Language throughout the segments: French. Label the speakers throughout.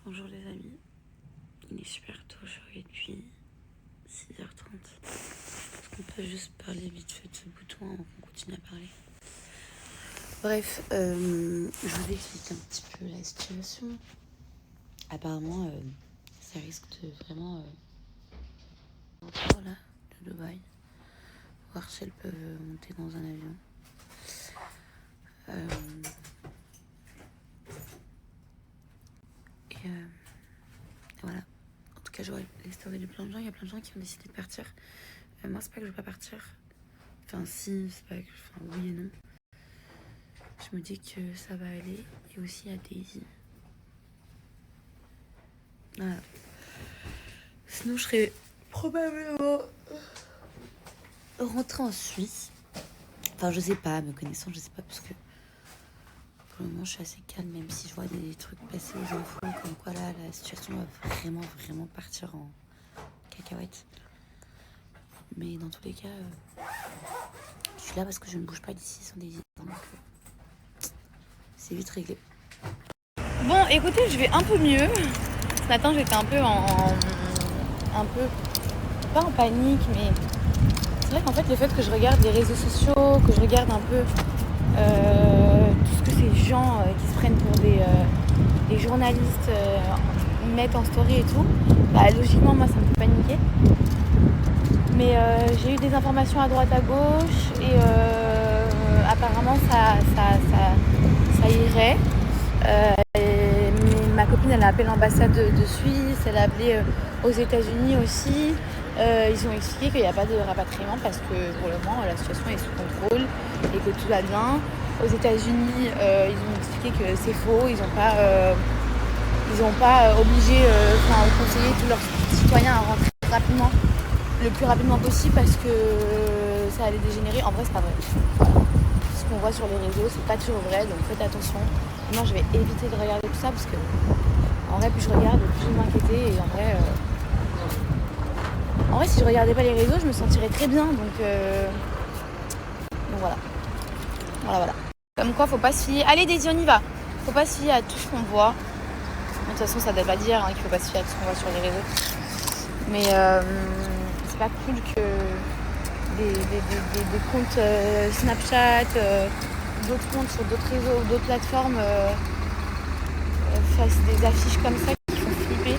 Speaker 1: Bonjour les amis, il est super tôt, je suis réveillée depuis 6h30. Est-ce qu'on peut juste parler vite fait de ce bouton avant qu'on continue à parler? Bref, je vous explique un petit peu la situation. Apparemment, ça risque de vraiment... Voilà, de Dubaï. Voir si elles peuvent monter dans un avion. Voilà. En tout cas, je vois les stories de plein de gens. Il y a plein de gens qui ont décidé de partir. Moi, c'est pas que je veux pas partir. Enfin, si, c'est pas que... Enfin, oui et non. Je me dis que ça va aller. Et aussi, il y a Daisy. Voilà. Sinon, je serais probablement rentrée en Suisse. Enfin, je sais pas, me connaissant, je sais pas, parce que pour le moment, je suis assez calme, même si je vois des trucs passer, des infos, comme quoi là, la situation va vraiment partir en cacahuète. Mais dans tous les cas, je suis là parce que je ne bouge pas d'ici sans Daisy. Donc, c'est vite réglé. Bon, écoutez, je vais un peu mieux. Ce matin, j'étais un peu pas en panique, mais c'est vrai qu'en fait, le fait que je regarde les réseaux sociaux, que je regarde un peu tout ce que ces gens qui se prennent pour des journalistes mettent en story et tout, bah, logiquement, moi, ça me fait paniquer. Mais j'ai eu des informations à droite à gauche et apparemment, ça irait. Mais ma copine, elle a appelé l'ambassade de Suisse, elle a appelé aux États-Unis aussi. Ils ont expliqué qu'il n'y a pas de rapatriement parce que pour le moment, la situation est sous contrôle et que tout va bien. Aux États-Unis, ils ont expliqué que c'est faux, ils n'ont pas obligé, conseillé tous leurs citoyens à rentrer rapidement, le plus rapidement possible parce que ça allait dégénérer. En vrai, c'est pas vrai. Ce qu'on voit sur les réseaux, c'est pas toujours vrai, donc faites attention. Moi, je vais éviter de regarder tout ça parce que, en vrai, plus je regarde, plus je m'inquiétais. Et en vrai, si je regardais pas les réseaux, je me sentirais très bien. Donc voilà. Voilà. Comme quoi, faut pas se fier. Allez, Daisy, on y va. Faut pas se fier à tout ce qu'on voit. De toute façon, ça ne veut pas dire qu'il faut pas se fier à tout ce qu'on voit sur les réseaux. Mais c'est pas cool que des comptes Snapchat, d'autres comptes sur d'autres réseaux ou d'autres plateformes fassent des affiches comme ça qui font flipper.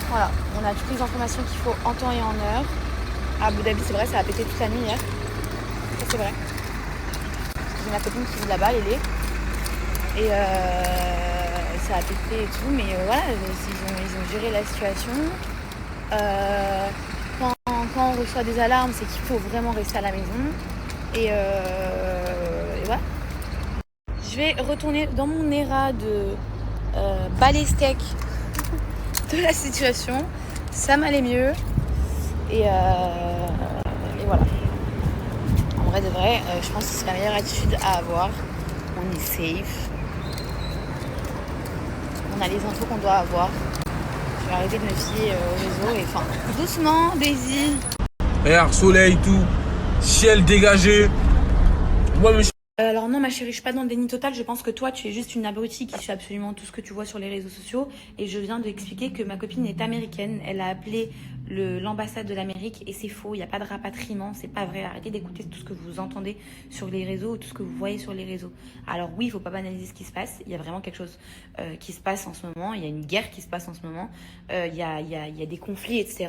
Speaker 1: Voilà, on a toutes les informations qu'il faut en temps et en heure. À Abu Dhabi, c'est vrai, ça a pété toute la nuit hier. Ça, c'est vrai. J'ai ma copine qui vit là-bas, elle est. Et ça a pété et tout, mais voilà, ils ont géré la situation. Quand on reçoit des alarmes, c'est qu'il faut vraiment rester à la maison. Et voilà. Je vais retourner dans mon éra de balai steak de la situation. Ça m'allait mieux. Et voilà. En vrai de vrai, je pense que c'est la meilleure attitude à avoir. On est safe. On a les infos qu'on doit avoir. Je vais arrêter de me fier au réseau et enfin, doucement, Daisy.
Speaker 2: Regarde, soleil, tout. Ciel dégagé. Ouais, mais
Speaker 1: Alors non ma chérie, je suis pas dans le déni total, je pense que toi tu es juste une abrutie qui suit absolument tout ce que tu vois sur les réseaux sociaux et je viens d'expliquer que ma copine est américaine, elle a appelé l'ambassade de l'Amérique et c'est faux, il n'y a pas de rapatriement, c'est pas vrai, arrêtez d'écouter tout ce que vous entendez sur les réseaux ou tout ce que vous voyez sur les réseaux. Alors oui, il faut pas banaliser ce qui se passe, il y a vraiment quelque chose qui se passe en ce moment, il y a une guerre qui se passe en ce moment, il y a des conflits, etc.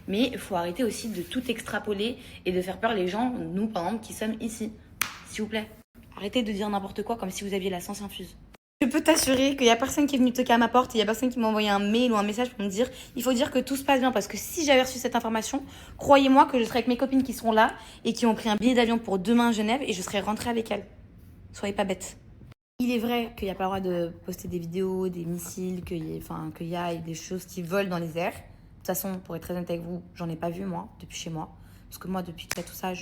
Speaker 1: Mais il faut arrêter aussi de tout extrapoler et de faire peur les gens, nous par exemple, qui sommes ici, s'il vous plaît. Arrêtez de dire n'importe quoi comme si vous aviez la science infuse. Je peux t'assurer qu'il n'y a personne qui est venu toquer à ma porte, il n'y a personne qui m'a envoyé un mail ou un message pour me dire il faut dire que tout se passe bien parce que si j'avais reçu cette information, croyez-moi que je serais avec mes copines qui seront là et qui ont pris un billet d'avion pour demain à Genève et je serais rentrée avec elles. Soyez pas bêtes. Il est vrai qu'il n'y a pas le droit de poster des vidéos, des missiles, qu'il y a des choses qui volent dans les airs. De toute façon, pour être très honnête avec vous, j'en ai pas vu moi, depuis chez moi. Parce que moi, depuis qu'il y a tout ça,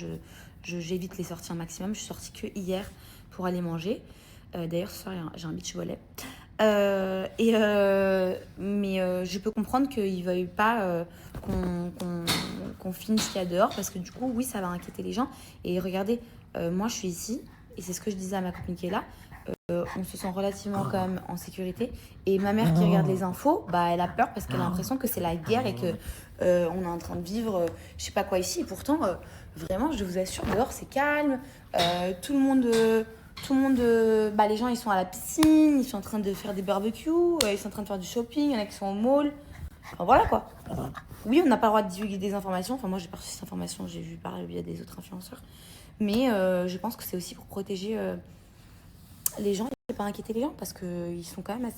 Speaker 1: j'évite les sorties un maximum. Je suis sortie que hier pour aller manger. D'ailleurs, ce soir, j'ai un beach volley. Mais je peux comprendre qu'ils ne veuillent pas qu'on filme ce qu'il y a dehors. Parce que du coup, oui, ça va inquiéter les gens. Et regardez, moi, je suis ici. Et c'est ce que je disais à ma copine qui est là. on se sent relativement quand même en sécurité. Et ma mère qui regarde les infos, bah, elle a peur parce qu'elle a l'impression que c'est la guerre et que on est en train de vivre je sais pas quoi ici. Et pourtant, vraiment, je vous assure, dehors c'est calme. Tout le monde, bah, les gens ils sont à la piscine, ils sont en train de faire des barbecues, ils sont en train de faire du shopping, il y en a qui sont au mall. Enfin voilà quoi. Oui, on n'a pas le droit de divulguer des informations. Enfin, moi j'ai pas reçu cette information, j'ai vu par le biais des autres influenceurs. Mais je pense que c'est aussi pour protéger les gens et pas inquiéter les gens parce qu'ils sont quand même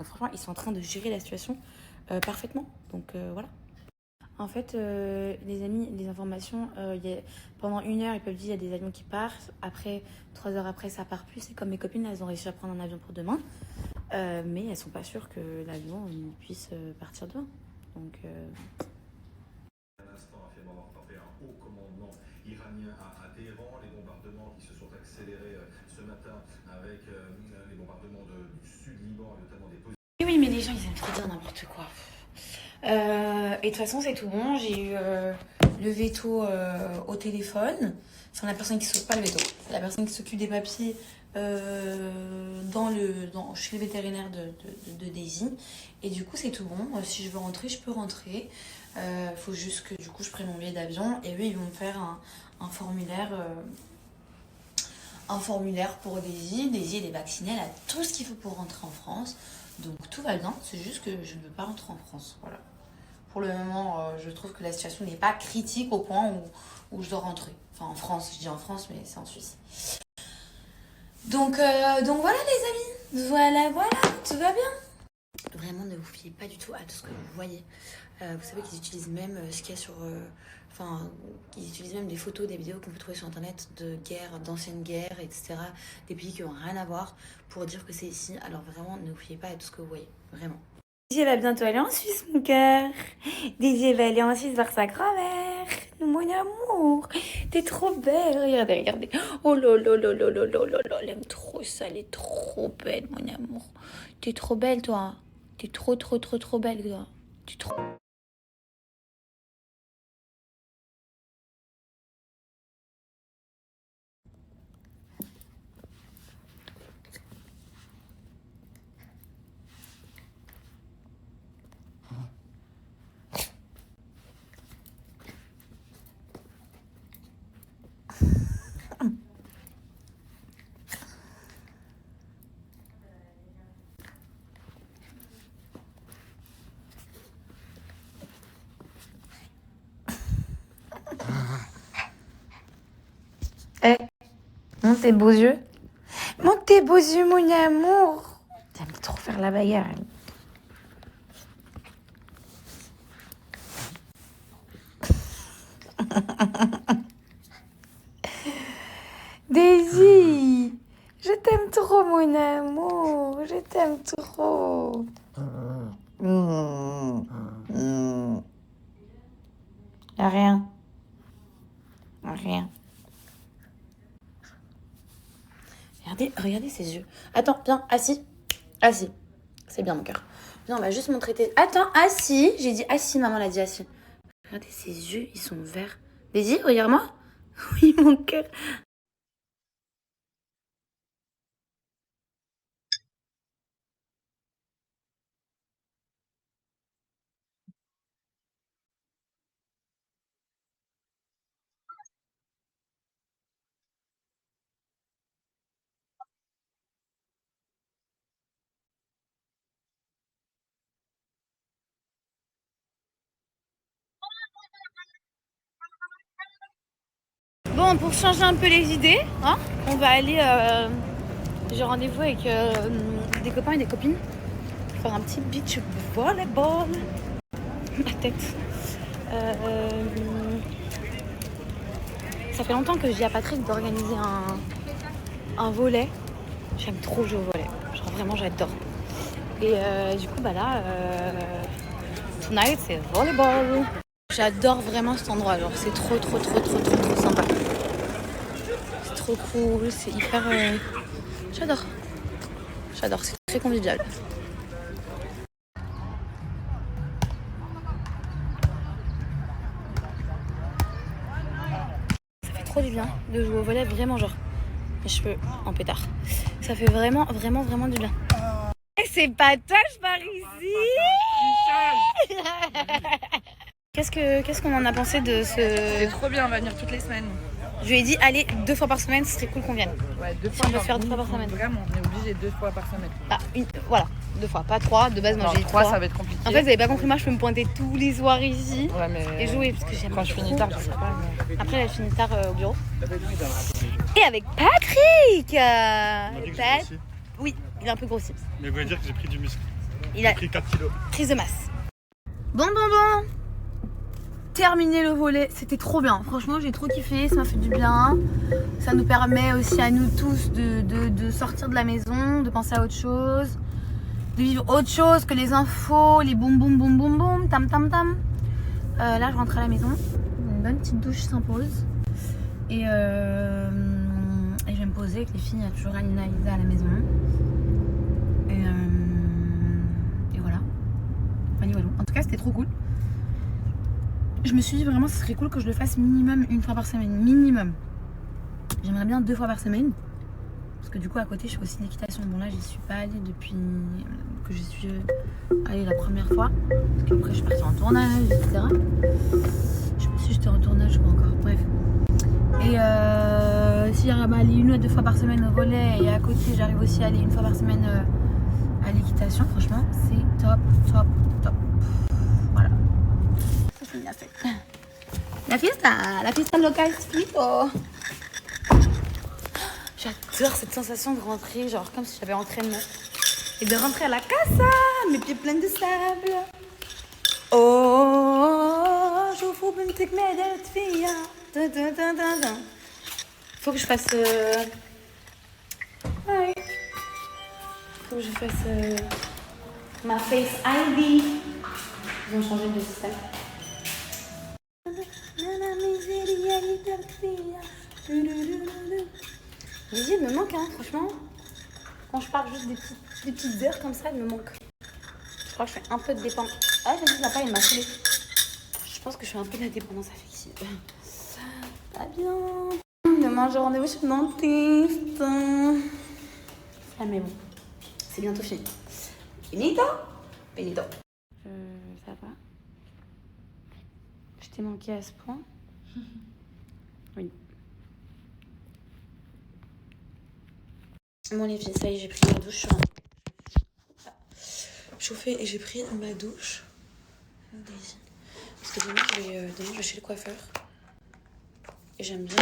Speaker 1: franchement ils sont en train de gérer la situation parfaitement, donc voilà. En fait, les amis, les informations, pendant 1 heure ils peuvent dire il y a des avions qui partent, après 3 heures après ça part plus. C'est comme mes copines là, elles ont réussi à prendre un avion pour demain, mais elles sont pas sûres que l'avion puisse partir demain, donc
Speaker 3: Un instant a fait avoir frappé un haut commandement iranien à Téhéran. Les bombardements qui se sont accélérés ce matin avec les bombardements du sud-Liban et notamment des positions.
Speaker 1: oui, mais les gens ils aiment trop dire n'importe quoi. Et de toute façon c'est tout bon, j'ai eu le veto au téléphone. Enfin la personne qui s'occupe, pas le veto, la personne qui s'occupe des papiers chez le vétérinaire de Daisy. Et du coup c'est tout bon, si je veux rentrer je peux rentrer. Faut juste que du coup je prenne mon billet d'avion et eux ils vont me faire un formulaire pour Daisy. Daisy elle est vaccinée, elle a tout ce qu'il faut pour rentrer en France. Donc tout va bien, c'est juste que je ne veux pas rentrer en France. Voilà. Pour le moment, je trouve que la situation n'est pas critique au point où je dois rentrer. Enfin en France, je dis en France, mais c'est en Suisse. Donc voilà les amis, voilà, tout va bien. Vraiment, ne vous fiez pas du tout à tout ce que vous voyez. Vous savez qu'ils utilisent même ce qu'il y a sur... ils utilisent même des photos, des vidéos qu'on peut trouver sur internet de guerres, d'anciennes guerres, etc. Des pays qui n'ont rien à voir pour dire que c'est ici. Alors vraiment, ne vous fiez pas à tout ce que vous voyez. Vraiment. Daisy va bientôt aller en Suisse, mon cœur. Daisy va aller en Suisse voir sa grand-mère. Mon amour, t'es trop belle. Regardez. Oh là là là là là là là là. Elle aime trop ça, elle est trop belle, mon amour. T'es trop belle, toi. T'es trop belle, toi. T'es trop... Monte tes beaux yeux. Monte tes beaux yeux, mon amour. T'aimes trop faire la bagarre. Daisy, je t'aime trop, mon amour. Je t'aime trop. Y'a rien. Rien. Regardez ses yeux. Attends, viens, assis. Assis. C'est bien, mon cœur. Viens, on va juste montrer tes... Attends, assis. J'ai dit assis, maman l'a dit assis. Regardez ses yeux, ils sont verts. Daisy, regarde-moi. Oui, mon cœur. Bon, pour changer un peu les idées, hein, on va aller... j'ai rendez-vous avec des copains et des copines pour faire un petit beach volleyball. Ma tête. Ça fait longtemps que je dis à Patrick d'organiser un volley. J'aime trop jouer au volley. Genre vraiment, j'adore. Et du coup, bah là, tonight, c'est volleyball. J'adore vraiment cet endroit. Genre, c'est trop sympa. C'est trop cool. C'est hyper... J'adore. C'est très convivial. Ça fait trop du bien de jouer au volley. Vraiment, genre... mes cheveux en pétard. Ça fait vraiment, vraiment, vraiment du bien. C'est patoche par ici. Qu'est-ce qu'on en a pensé de ce...
Speaker 4: C'est trop bien, on va venir toutes les semaines.
Speaker 1: Je lui ai dit, allez, 2 fois par semaine, ce serait cool qu'on vienne.
Speaker 4: Ouais, 2
Speaker 1: Si
Speaker 4: fois.
Speaker 1: on peut se faire 2 fois par semaine.
Speaker 4: Vraiment, on est obligé 2 fois par semaine.
Speaker 1: Bah, voilà, 2 fois, pas 3. De base, moi j'ai dit 3.
Speaker 4: Ça va être compliqué.
Speaker 1: En fait, vous avez pas compris, moi je peux me pointer tous les soirs ici
Speaker 4: Ouais, mais...
Speaker 1: et jouer parce que j'aime
Speaker 4: Quand je finis tard, je sais pas. Mais...
Speaker 1: Après, elle finit tard au bureau. Et avec Patrick Oui, il est un peu grossi.
Speaker 5: Mais vous voulez dire que j'ai pris du muscle.
Speaker 1: Il a
Speaker 5: J'ai pris 4 kilos.
Speaker 1: prise de masse. Bon. Terminé le volet, c'était trop bien. Franchement, j'ai trop kiffé, ça m'a fait du bien. Ça nous permet aussi à nous tous de sortir de la maison, de penser à autre chose, de vivre autre chose que les infos, les boum boum boum boum boum, tam tam tam. Là, je rentre à la maison, une bonne petite douche s'impose. Et je vais me poser avec les filles, il y a toujours Alina et Isa à la maison. Et voilà. En tout cas, c'était trop cool. Je me suis dit vraiment, ce serait cool que je le fasse minimum 1 fois par semaine. Minimum. J'aimerais bien 2 fois par semaine. Parce que du coup, à côté, je fais aussi l'équitation. Bon, là, j'y suis pas allée depuis que j'y suis allée la première fois. Parce qu'après, je suis partie en tournage, etc. Je sais pas si j'étais en tournage ou pas encore. Bref. Et si j'arrive à aller 1 ou 2 fois par semaine au relais et à côté, j'arrive aussi à aller 1 fois par semaine à l'équitation, franchement, c'est top. Voilà. C'est bien fait. La fiesta locale, Spito. J'adore cette sensation de rentrer, genre comme si j'avais entraînement. Et de rentrer à la casa, mes pieds pleins de sable. Oh, je vous une petite médaille de fille. Faut que je fasse. Ouais. Faut que je fasse ma Face ID. Ils ont changé de système. Les yeux me manquent, hein, franchement. Quand je parle juste des petites heures comme ça, elles me manquent. Je crois que je fais un peu de dépendance. Ah, vas-y, la paille, elle m'a saoulée. Je pense que je fais un peu de la dépendance affective. Pas bien. Demain, j'ai rendez-vous chez le dentiste. Ah, mais bon, c'est bientôt fini. Finito. Ça va? Je t'ai manqué à ce point? Oui. Bon les filles, ça y est, j'ai pris ma douche. Chauffée et j'ai pris ma douche. Parce que demain je vais chez le coiffeur. Et j'aime bien...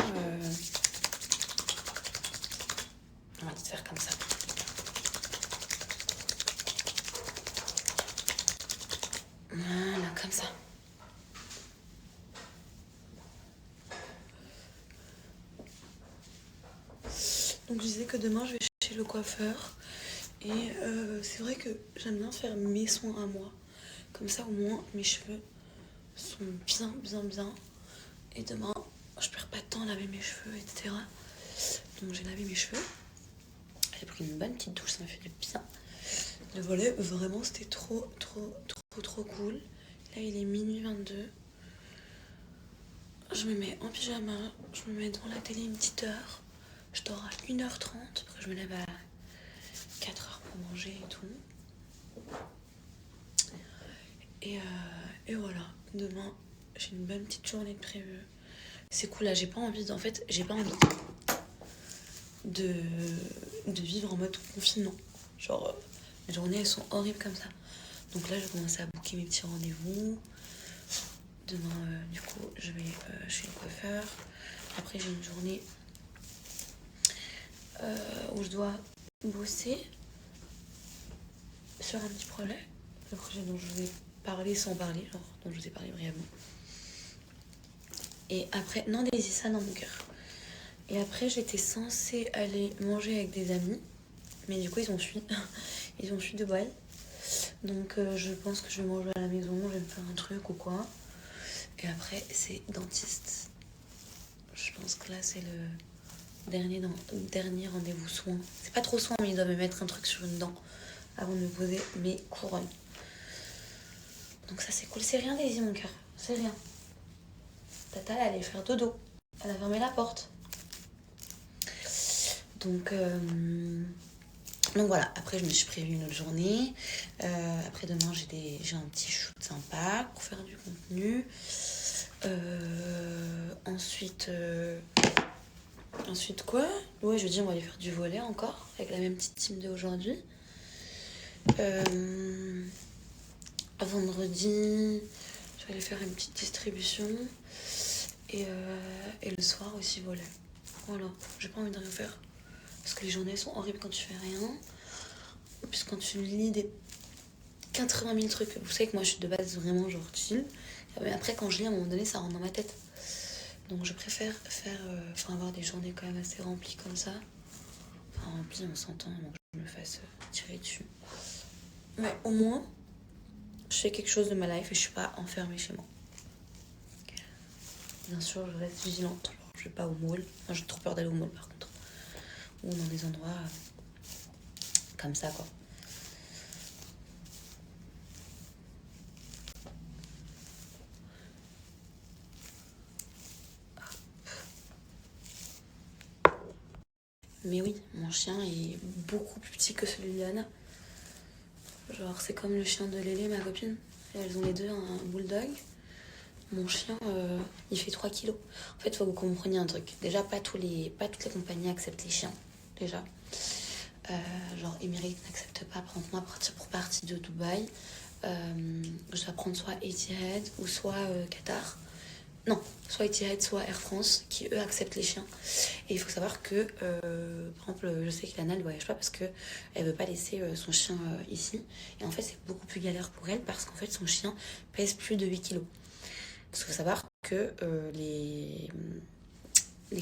Speaker 1: On va te faire comme ça. Voilà, comme ça. Donc je disais que demain je vais chez le coiffeur et c'est vrai que j'aime bien faire mes soins à moi. Comme ça au moins mes cheveux sont bien. Et demain je perds pas de temps à laver mes cheveux, etc. Donc j'ai lavé mes cheveux. J'ai pris une bonne petite douche, ça m'a fait du bien. Le volet vraiment c'était trop cool. Là il est minuit 22. Je me mets en pyjama, je me mets devant la télé une petite heure. Je dors à 1h30, après je me lève à 4h pour manger et tout. Et voilà, demain j'ai une bonne petite journée de prévue. C'est cool là, j'ai pas envie de vivre en mode confinement. Genre, mes journées elles sont horribles comme ça. Donc là je vais commencer à booker mes petits rendez-vous. Demain, du coup, je vais chez le coiffeur. Après j'ai une journée où je dois bosser sur un petit projet. Le projet dont je vais parler sans parler, genre dont je vous ai parlé brièvement. Et après, non, Daisy, ça dans mon cœur. Et après, j'étais censée aller manger avec des amis, mais du coup, ils ont fui. Ils ont fui de Boile. Donc, je pense que je vais manger à la maison, je vais me faire un truc ou quoi. Et après, c'est dentiste. Je pense que là, c'est le dernier rendez-vous soin. C'est pas trop soin, mais il doit me mettre un truc sur une dent avant de me poser mes couronnes. Donc ça c'est cool. C'est rien Daisy mon cœur, c'est rien. Tata elle allait faire dodo. Elle a fermé la porte. Donc voilà, après je me suis prévue une autre journée. Après demain j'ai un petit shoot sympa pour faire du contenu. Ensuite quoi? Ouais, jeudi on va aller faire du volley encore avec la même petite team d'aujourd'hui. Vendredi je vais aller faire une petite distribution et le soir aussi volley. Voilà, j'ai pas envie de rien faire parce que les journées sont horribles quand tu fais rien. Puis quand tu lis des 80 000 trucs, vous savez que moi je suis de base vraiment genre chill. Mais après quand je lis à un moment donné ça rentre dans ma tête. Donc je préfère avoir des journées quand même assez remplies comme ça. Enfin remplies on s'entend, donc je me fasse tirer dessus. Mais au moins je fais quelque chose de ma life et je suis pas enfermée chez moi. Bien sûr je reste vigilante. Alors, je vais pas au mall. Moi j'ai trop peur d'aller au mall par contre. Ou dans des endroits comme ça quoi. Mais oui, mon chien est beaucoup plus petit que celui de Liana. Genre, c'est comme le chien de Lélé, ma copine. Elles ont les deux un bulldog. Mon chien, il fait 3 kilos. En fait, il faut que vous compreniez un truc. Déjà, pas toutes les compagnies acceptent les chiens. Déjà. Genre, Emirates n'accepte pas. Par exemple, moi, pour partir de Dubaï, je dois prendre soit Etihad ou soit Qatar. Non, soit Etihad, soit Air France, qui eux acceptent les chiens. Et il faut savoir que, par exemple, je sais que Lana ne voyage pas parce qu'elle ne veut pas laisser son chien ici. Et en fait, c'est beaucoup plus galère pour elle parce qu'en fait, son chien pèse plus de 8 kilos. Parce qu'il faut savoir que les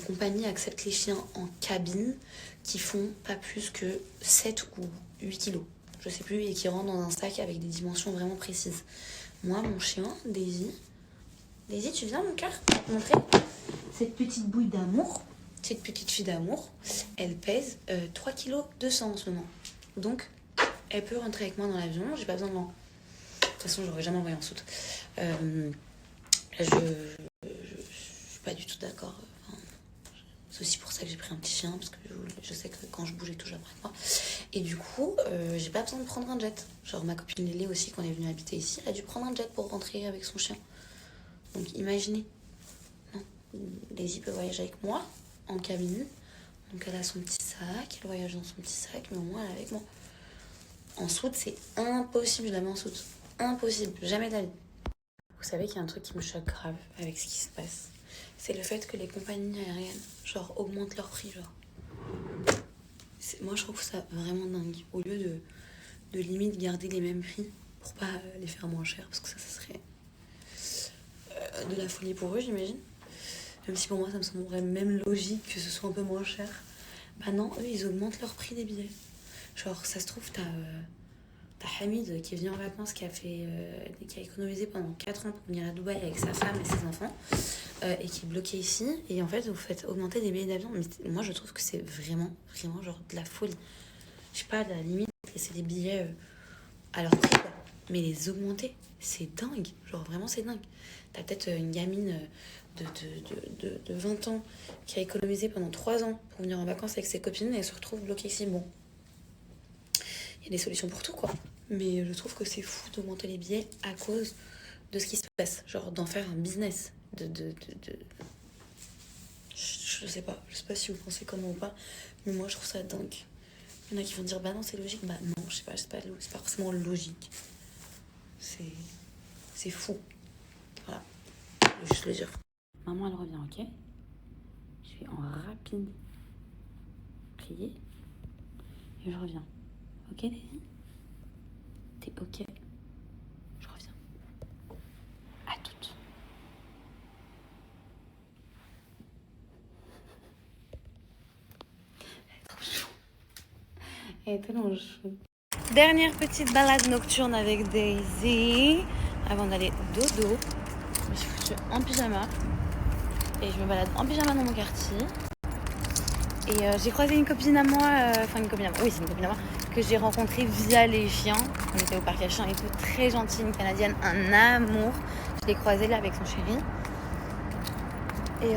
Speaker 1: compagnies acceptent les chiens en cabine qui font pas plus que 7 ou 8 kilos. Je sais plus, et qui rentrent dans un sac avec des dimensions vraiment précises. Moi, mon chien, Daisy, tu viens, mon cœur, te montrer cette petite bouille d'amour, cette petite fille d'amour, elle pèse 3 kg 200 en ce moment. Donc, elle peut rentrer avec moi dans l'avion, j'ai pas besoin de l'en... De toute façon, j'aurais jamais envoyé en soute. Je suis pas du tout d'accord. C'est aussi pour ça que j'ai pris un petit chien, parce que je sais que quand je bouge, j'ai toujours après moi. Et du coup, j'ai pas besoin de prendre un jet. Genre, ma copine Lélé aussi, quand elle est venue habiter ici, elle a dû prendre un jet pour rentrer avec son chien. Donc imaginez, non, Daisy peut voyager avec moi en cabine. Donc elle a son petit sac, elle voyage dans son petit sac, mais au moins elle est avec moi. En soute, c'est impossible, je la mets en soute. Impossible, jamais de la vie. Vous savez qu'il y a un truc qui me choque grave avec ce qui se passe. C'est le fait que les compagnies aériennes, genre, augmentent leur prix, genre. Moi, je trouve ça vraiment dingue. Au lieu de limite garder les mêmes prix pour pas les faire moins cher, parce que ça serait de la folie pour eux, j'imagine. Même si pour moi, ça me semblerait même logique que ce soit un peu moins cher. Bah non, eux, ils augmentent leur prix des billets. Genre, ça se trouve, t'as Hamid qui est venu en vacances, qui a économisé pendant 4 ans pour venir à Dubaï avec sa femme et ses enfants, et qui est bloqué ici. Et en fait, vous faites augmenter des billets d'avion. Mais moi, je trouve que c'est vraiment, vraiment genre de la folie. Je sais pas, à la limite, laisser des billets à leur prix, quoi. Mais les augmenter, c'est dingue. Genre, vraiment, c'est dingue. T'as peut-être une gamine de 20 ans qui a économisé pendant 3 ans pour venir en vacances avec ses copines et elle se retrouve bloquée ici. Bon, il y a des solutions pour tout, quoi. Mais je trouve que c'est fou d'augmenter les billets à cause de ce qui se passe. Genre, d'en faire un business. Je sais pas si vous pensez comment ou pas, mais moi, je trouve ça dingue. Il y en a qui vont dire, bah non, c'est logique. Bah non, je sais pas, c'est pas forcément logique. C'est fou. Voilà. Je vais juste le dire. Maman, elle revient, ok? Je vais en rapide prier et je reviens. Ok, Daisy? T'es ok? Je reviens. À toutes. Elle est trop chou. Elle est tellement chou. Dernière petite balade nocturne avec Daisy avant d'aller dodo. Je me suis foutue en pyjama et je me balade en pyjama dans mon quartier. Et j'ai croisé une copine à moi, c'est une copine à moi, que j'ai rencontrée via les chiens. On était au parc à chiens et tout, très gentille, une Canadienne, un amour. Je l'ai croisée là avec son chéri. Et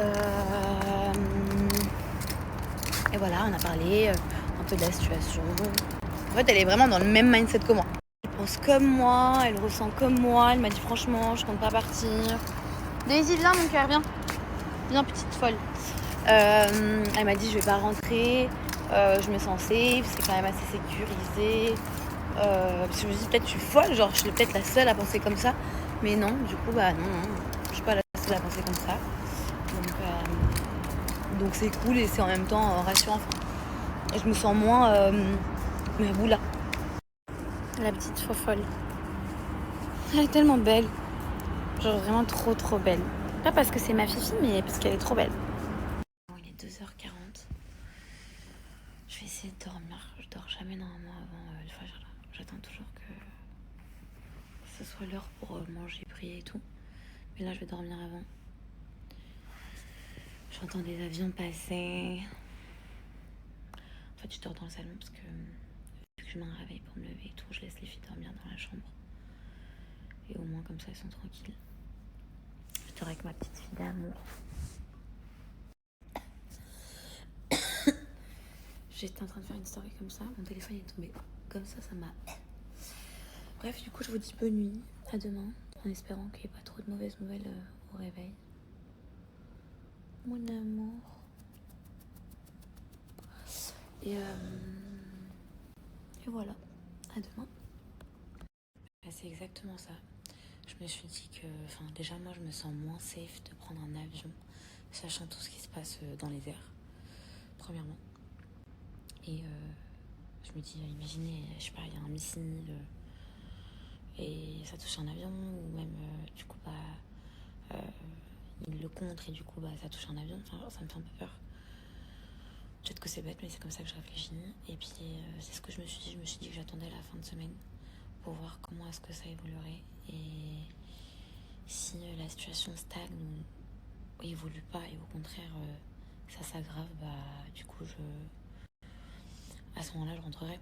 Speaker 1: Et voilà, on a parlé un peu de la situation. En fait, elle est vraiment dans le même mindset que moi. Elle pense comme moi, elle ressent comme moi. Elle m'a dit franchement, je compte pas partir. Daisy, viens mon cœur, viens. Viens petite folle. Elle m'a dit je vais pas rentrer. Je me sens safe, c'est quand même assez sécurisé. Parce que je me dis peut-être je suis folle, genre je suis peut-être la seule à penser comme ça. Mais non, du coup bah non, je suis pas la seule à penser comme ça. Donc c'est cool et c'est en même temps rassurant. Enfin, je me sens moins mais boula. La petite folle. Elle est tellement belle. Genre vraiment trop trop belle. Pas parce que c'est ma fifi, mais parce qu'elle est trop belle. Il est 2h40. Je vais essayer de dormir. Je dors jamais normalement avant le fajr. J'attends toujours que ce soit l'heure pour manger, prier et tout. Mais là je vais dormir avant. J'entends des avions passer. En fait je dors dans le salon parce que vu que je me réveille pour me lever et tout, je laisse les filles dormir dans la chambre. Et au moins comme ça elles sont tranquilles. Je dors avec ma petite fille d'amour. J'étais en train de faire une story comme ça, mon téléphone est tombé comme ça m'a... Bref, du coup je vous dis bonne nuit, à demain, en espérant qu'il n'y ait pas trop de mauvaises nouvelles au réveil. Mon amour. Et voilà, à demain. C'est exactement ça. Je me suis dit que, déjà moi je me sens moins safe de prendre un avion, sachant tout ce qui se passe dans les airs, premièrement. Et je me dis, imaginez, je sais pas, il y a un missile et ça touche un avion, ou même du coup il le contre et du coup ça touche un avion. Enfin, ça me fait un peu peur. Peut-être que c'est bête, mais c'est comme ça que je réfléchis. Et puis c'est ce que je me suis dit. Je me suis dit que j'attendais la fin de semaine pour voir comment est-ce que ça évoluerait et si la situation stagne ou évolue pas et au contraire ça s'aggrave, du coup à ce moment-là je rentrerai.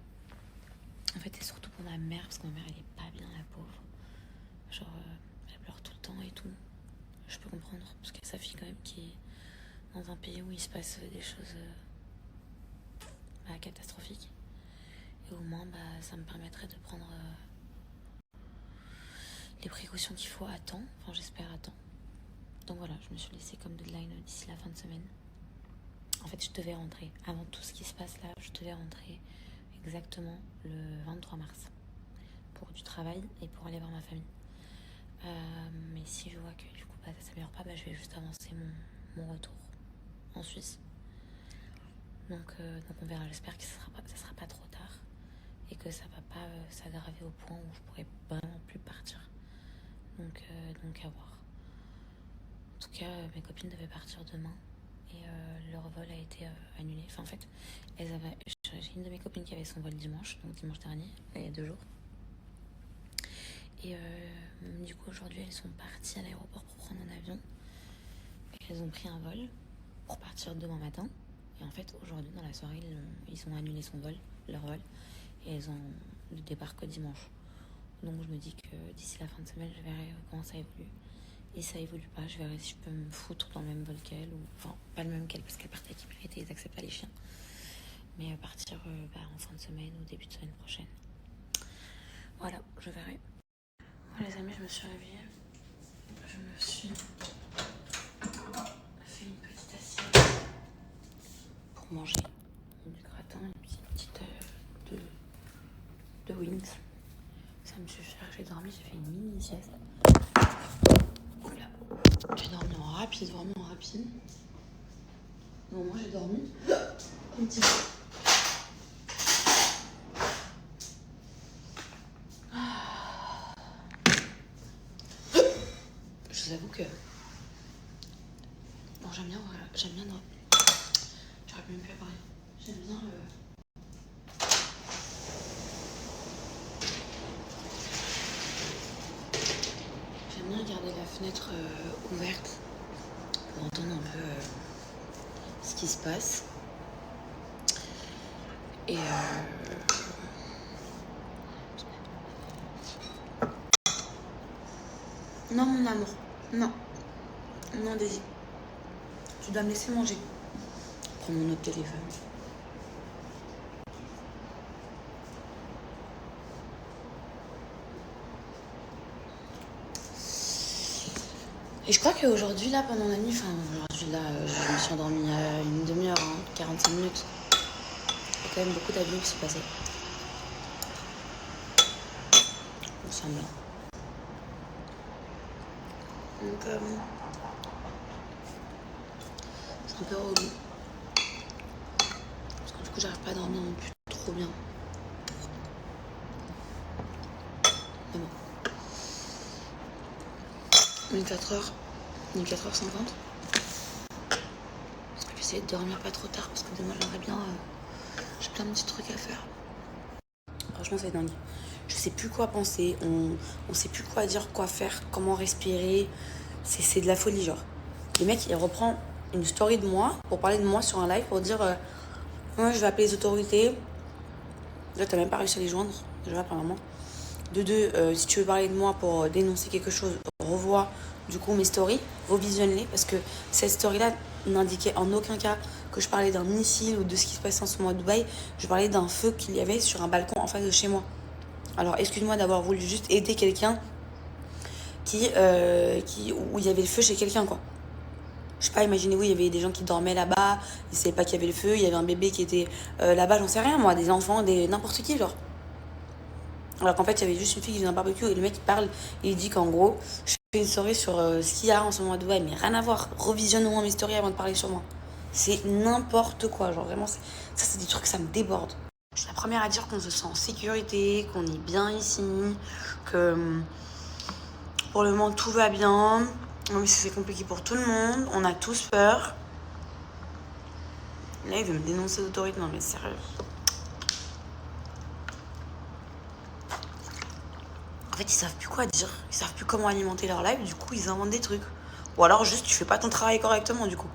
Speaker 1: En fait c'est surtout pour ma mère, parce que ma mère elle est pas bien, la pauvre. Genre elle pleure tout le temps et tout. Je peux comprendre, parce qu'il y a sa fille quand même qui est dans un pays où il se passe des choses catastrophiques. Et au moins ça me permettrait de prendre les précautions qu'il faut à temps, enfin j'espère à temps. Donc voilà, je me suis laissée comme deadline d'ici la fin de semaine. En fait je devais rentrer, avant tout ce qui se passe là, je devais rentrer exactement le 23 mars pour du travail et pour aller voir ma famille. Mais si je vois que du coup ça s'améliore pas, je vais juste avancer mon retour en Suisse. Donc on verra, j'espère que ça sera pas trop tard et que ça va pas s'aggraver au point où je pourrais vraiment plus partir. Donc à voir. En tout cas, mes copines devaient partir demain et leur vol a été annulé. Enfin en fait, j'ai une de mes copines qui avait son vol dimanche, donc dimanche dernier, il y a 2 jours. Et du coup aujourd'hui elles sont parties à l'aéroport pour prendre un avion. Et elles ont pris un vol pour partir demain matin. Et en fait aujourd'hui dans la soirée ils ont annulé leur vol. Et elles ont le départ que dimanche. Donc je me dis que d'ici la fin de semaine je verrai comment ça évolue. Et ça évolue pas, je verrai si je peux me foutre dans le même vol qu'elle. Enfin pas le même qu'elle parce qu'elle partait avec Mérité, ils acceptent pas les chiens. Mais partir en fin de semaine ou début de semaine prochaine. Voilà, je verrai. Les amis, je me suis réveillée. Je me suis fait une petite assiette pour manger du gratin et puis une petite de wings. Ça me suffit. J'ai dormi, j'ai fait une mini sieste. Oula. J'ai dormi en rapide, vraiment en rapide. Bon, moi j'ai dormi un petit peu. Je vous avoue que bon, j'aime bien dormir. J'aurais même pu parler. J'aime bien garder la fenêtre ouverte pour entendre un peu ce qui se passe. Et non mon amour, non Daisy, tu dois me laisser manger. Prends mon autre téléphone. Et je crois qu'aujourd'hui, là, pendant la nuit, enfin, aujourd'hui, là, je me suis endormie il y a une demi-heure, 45 minutes. Il y a quand même beaucoup d'avions qui sont passés. Il me semble. Donc, c'est un peu relou. Parce que du coup, j'arrive pas à dormir non plus trop bien. Mais bon. 14h50. J'essaie de dormir pas trop tard parce que demain j'aimerais bien. J'ai plein de petits trucs à faire. Franchement, c'est dingue. Je sais plus quoi penser. On sait plus quoi dire, quoi faire, comment respirer. C'est de la folie, genre. Le mec, il reprend une story de moi pour parler de moi sur un live pour dire moi, je vais appeler les autorités. Là, t'as même pas réussi à les joindre, déjà, apparemment. De deux, si tu veux parler de moi pour dénoncer quelque chose, revois du coup mes stories, revisionne-les parce que cette story-là n'indiquait en aucun cas que je parlais d'un missile ou de ce qui se passait en ce moment à Dubaï. Je parlais d'un feu qu'il y avait sur un balcon en face de chez moi. Alors excuse-moi d'avoir voulu juste aider quelqu'un où il y avait le feu chez quelqu'un, quoi. Je sais pas, imaginez-vous, il y avait des gens qui dormaient là-bas, ils savaient pas qu'il y avait le feu, il y avait un bébé qui était là-bas, j'en sais rien moi, des enfants, n'importe qui, genre. Alors qu'en fait, il y avait juste une fille qui faisait un barbecue et le mec il parle et il dit qu'en gros, je fais une story sur ce qu'il y a en ce moment à Dubaï, mais rien à voir. Revisionne-moi mes stories avant de parler sur moi. C'est n'importe quoi, genre vraiment, ça c'est des trucs, ça me déborde. Je suis la première à dire qu'on se sent en sécurité, qu'on est bien ici, que pour le moment tout va bien. Mais c'est compliqué pour tout le monde, on a tous peur. Là, il veut me dénoncer l'autorité, non mais sérieux. En fait, ils savent plus quoi dire, ils savent plus comment alimenter leur live, du coup, ils inventent des trucs. Ou alors, juste, tu fais pas ton travail correctement, du coup.